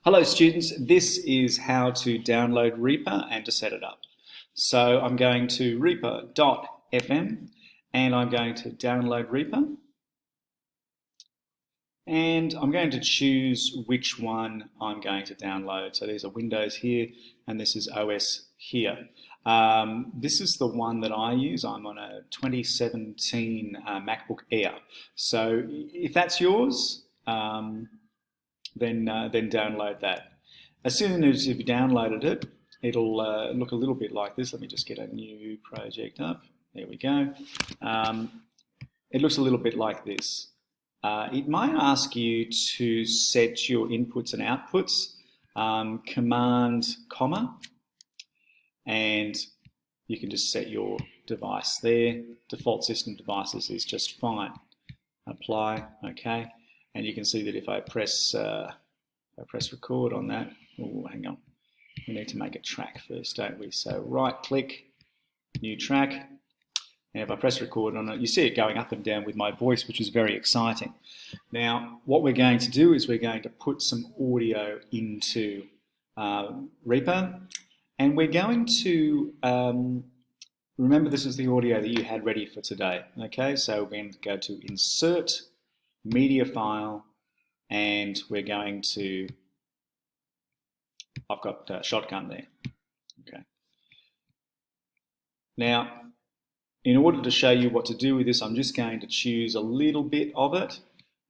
Hello students, this is how to download Reaper and to set it up. So I'm going to reaper.fm and I'm going to download Reaper and I'm going to choose which one I'm going to download. So there's a Windows here and this is OS here. This is the one that I use. I'm on a 2017 MacBook Air. So if that's yours, then download that. As soon as you've downloaded it, it'll look a little bit like this. Let me just get a new project up. There we go. It looks a little bit like this. It might ask you to set your inputs and outputs, command, comma, and you can just set your device there. Default system devices is just fine. Apply, okay. And you can see that if I press record on that, oh, hang on, we need to make a track first, don't we? So right click, new track, and if I press record on it, you see it going up and down with my voice, which is very exciting. Now, what we're going to do is we're going to put some audio into Reaper, and we're going to, remember this is the audio that you had ready for today, okay? So we're going to go to Insert, Media File, and we're going to, I've got Shotgun there, okay. Now, in order to show you what to do with this, I'm just going to choose a little bit of it.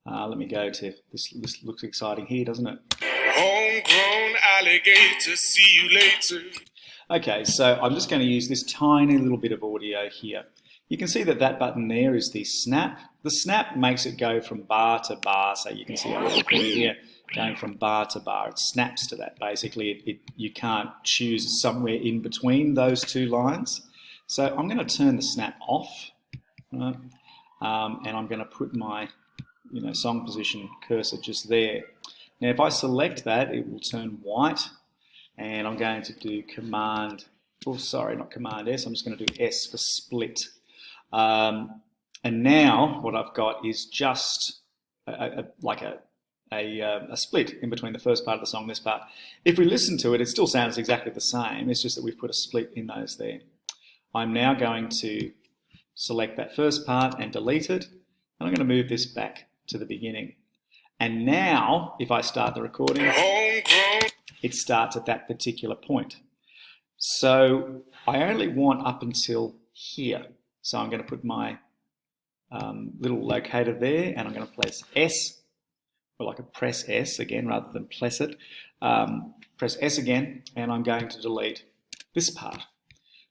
Let me go to, this looks exciting here, doesn't it? Homegrown alligator, see you later. Okay, so I'm just going to use this tiny little bit of audio here. You can see that that button there is the snap. The snap makes it go from bar to bar, so you can see a little thing here going from bar to bar. It snaps to that. Basically, you can't choose somewhere in between those two lines. So I'm going to turn the snap off, right? And I'm going to put my song position cursor just there. Now, if I select that, it will turn white, and I'm going to do Command, oh sorry, not Command S, I'm just going to do S for split. And now what I've got is just like a split in between the first part of the song, this part. If we listen to it, it still sounds exactly the same. It's just that we've put a split in those there. I'm now going to select that first part and delete it. And I'm going to move this back to the beginning. And now, if I start the recording, it starts at that particular point. So I only want up until here. So I'm going to put my little locator there, and I'm going to press S, or I could press S again rather than press it. Press S again, and I'm going to delete this part.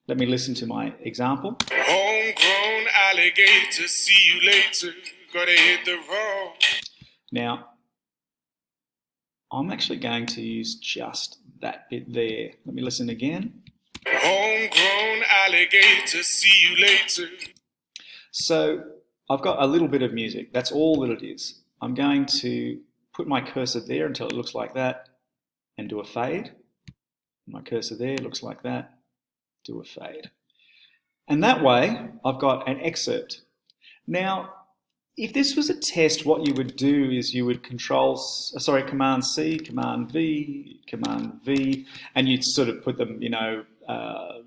Let me listen to my example. Homegrown alligator, see you later. Gotta hit the road. Now, I'm actually going to use just that bit there. Let me listen again. Homegrown alligator, see you later. So I've got a little bit of music. That's all that it is. I'm going to put my cursor there until it looks like that and do a fade. My cursor there looks like that. Do a fade. And that way, I've got an excerpt. Now, if this was a test, what you would do is you would Command C, Command V, and you'd sort of put them,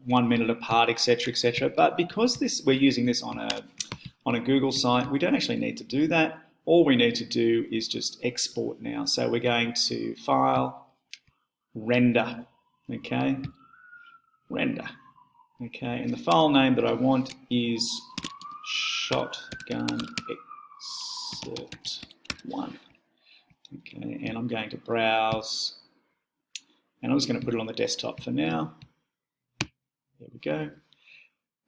1 minute apart, etc., etc. But because we're using this on a Google site, we don't actually need to do that. All we need to do is just export now. So we're going to File, Render, okay, Render, okay, and the file name that I want is Shotgun Excerpt 1, okay, and I'm going to browse, and I'm just going to put it on the desktop for now. There we go.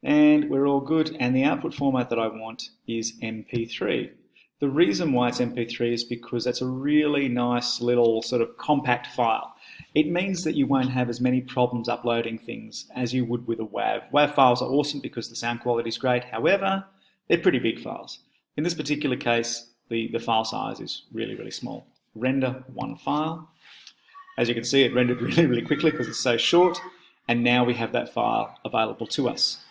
And we're all good. And the output format that I want is MP3. The reason why it's MP3 is because that's a really nice little sort of compact file. It means that you won't have as many problems uploading things as you would with a WAV. WAV files are awesome because the sound quality is great. However, they're pretty big files. In this particular case, the file size is really, really small. Render one file. As you can see, it rendered really, really quickly because it's so short. And now we have that file available to us.